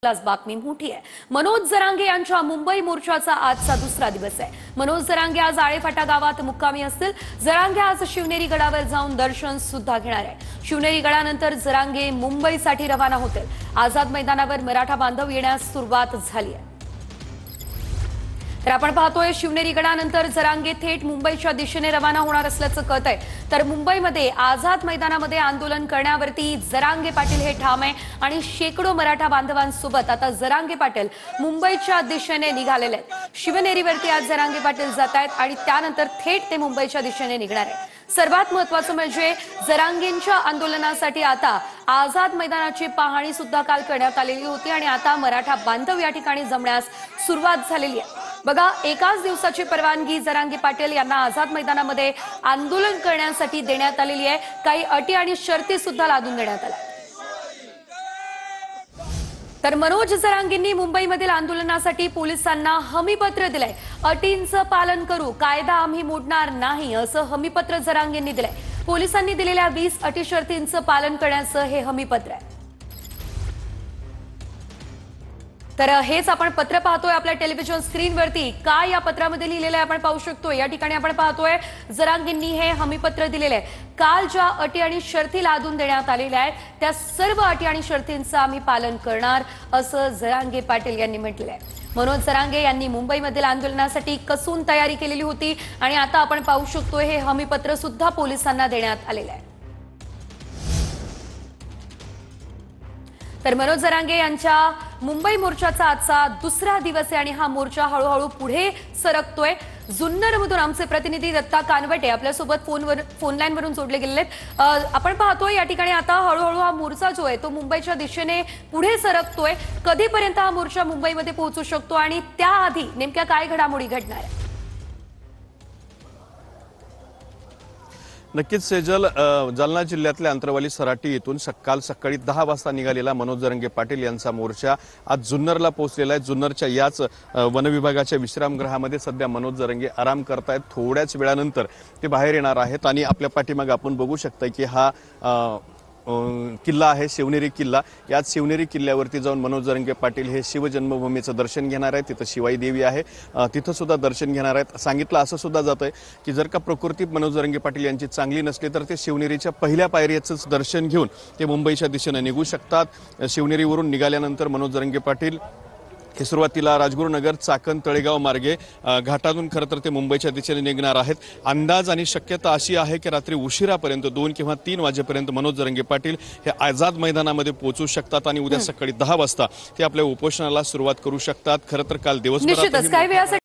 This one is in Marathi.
बातमी मोठी आहे। मनोज जरांगे यांच्या मुंबई मोर्चाचा आजचा दुसरा दिवस आहे। मनोज जरांगे आज आळेफाटा गावात मुक्कामी असतील। जरांगे आज शिवनेरी गडावर जाऊन दर्शन सुद्धा घेणार आहे। शिवनेरी गडानंतर जरांगे मुंबईसाठी रवाना होतील। आझाद मैदानावर मराठा बांधव येण्यास सुरुवात झाली आहे। तर आपण पाहतोय शिवनेरी गडानंतर जरांगे थेट मुंबईच्या दिशेने रवाना होणार असल्याचं कळत आहे। तर मुंबईमध्ये आझाद मैदानामध्ये आंदोलन करण्यावरती जरांगे पाटील हे ठाम आहे आणि शेकडो मराठा बांधवांसोबत आता जरांगे पाटील मुंबईच्या दिशेने निघालेले आहेत। शिवनेरीवरती आज जरांगे पाटील जात आहेत आणि त्यानंतर थेट ते मुंबईच्या दिशेने निघणार आहे। सर्वात महत्त्वाचं म्हणजे जरांगेंच्या आंदोलनासाठी आता आझाद मैदानाची पाहणी सुद्धा काल करण्यात आलेली होती आणि आता मराठा बांधव या ठिकाणी जमण्यास सुरुवात झालेली आहे। बघा, एकाच दिवसाची परवानगी जरांगे पाटील यांना आझाद मैदानामध्ये आंदोलन करण्यासाठी देण्यात आलेली आहे। काही अटी आणि शर्ती सुद्धा लादून देण्यात आल्या। तर मनोज जरांगेंनी मुंबईमधील आंदोलनासाठी पोलिसांना हमीपत्र दिलंय। अटींचं पालन करू, कायदा आम्ही मोडणार नाही असं हमीपत्र जरांगेंनी दिलंय। पोलिसांनी दिलेल्या 20 अटी शर्तींचं पालन करण्याचं हे हमीपत्र आहे। तर हेच आपण पत्र पाहतोय आपल्या टेलिव्हिजन स्क्रीनवरती। काय या पत्रामध्ये लिहिलेलं आहे आपण पाहू शकतो। या ठिकाणी आपण पाहतोय जरांगेंनी हे हमीपत्र दिलेले आहे। काल ज्या अटी आणि शर्ती लादून देण्यात आलेल्या आहेत त्या सर्व अटी आणि शर्तींचं आम्ही पालन करणार असं जरांगे पाटील यांनी म्हटलेलं आहे। मनोज जरांगे यांनी मुंबईमधील आंदोलनासाठी कसून तयारी केलेली होती आणि आता आपण पाहू शकतोय हे हमीपत्र सुद्धा पोलिसांना देण्यात आलेलं आहे। तर मनोज जरांगे यांच्या मुंबई मोर्चाचा आजचा दुसरा दिवस आहे आणि हा मोर्चा हळूहळू पुढे सरकतोय। जुन्नरमधून आमचे प्रतिनिधी दत्ता कानवटे आपल्यासोबत फोन लाईनवरून जोडले गेलेले आहेत। आपण पाहतोय या ठिकाणी आता हळूहळू हा मोर्चा जो आहे तो मुंबईच्या दिशेने पुढे सरकतोय। कधीपर्यंत हा मोर्चा मुंबईमध्ये पोहोचू शकतो आणि त्याआधी नेमक्या काय घडामोडी घडणार आहे? नक्कीच सेजल, जालना जिल्ह्यातल्या अंतरवाली सराटी येथून काल सकाळी 10 वाजता निघालेला मनोज जरांगे पाटील यांचा मोर्चा आज जुन्नरला पोहोचलेला आहे। जुन्नरच्या याच वनविभागाच्या विश्रामगृहामध्ये सध्या मनोज जरांगे आराम करतायत। थोड्याच वेळानंतर ते बाहेर येणार आहेत आणि आपल्या पाठीमागे आपण बघू शकता की हा किल्ला आहे, शिवनेरी किल्ला। याच शिवनेरी किल्ल्यावरती जाऊन मनोज जरांगे पाटील हे शिवजन्मभूमीचं दर्शन घेणार आहेत। तिथं शिवाई देवी आहे, तिथं सुद्धा दर्शन घेणार आहेत। सांगितलं असं सुद्धा जात आहे की जर का प्रकृती मनोज जरांगे पाटील यांची चांगली नसली तर ते शिवनेरीच्या पहिल्या पायरीचंच दर्शन घेऊन ते मुंबईच्या दिशेने निघू शकतात। शिवनेरीवरून निघाल्यानंतर मनोज जरांगे पाटील हे सुरुवातीला राजगुरुनगर, चाकण, तळेगाव मार्गे घाटातून खरं तर ते मुंबईच्या दिशेने निघणार आहेत। अंदाज आणि शक्यता अशी आहे की रात्री उशिरापर्यंत 2 किंवा 3 वाजेपर्यंत मनोज जरांगे पाटील हे आझाद मैदानामध्ये पोहोचू शकतात आणि उद्या सकाळी 10 वाजता ते आपल्या उपोषणाला सुरुवात करू शकतात। खरं तर काल दिवसभरात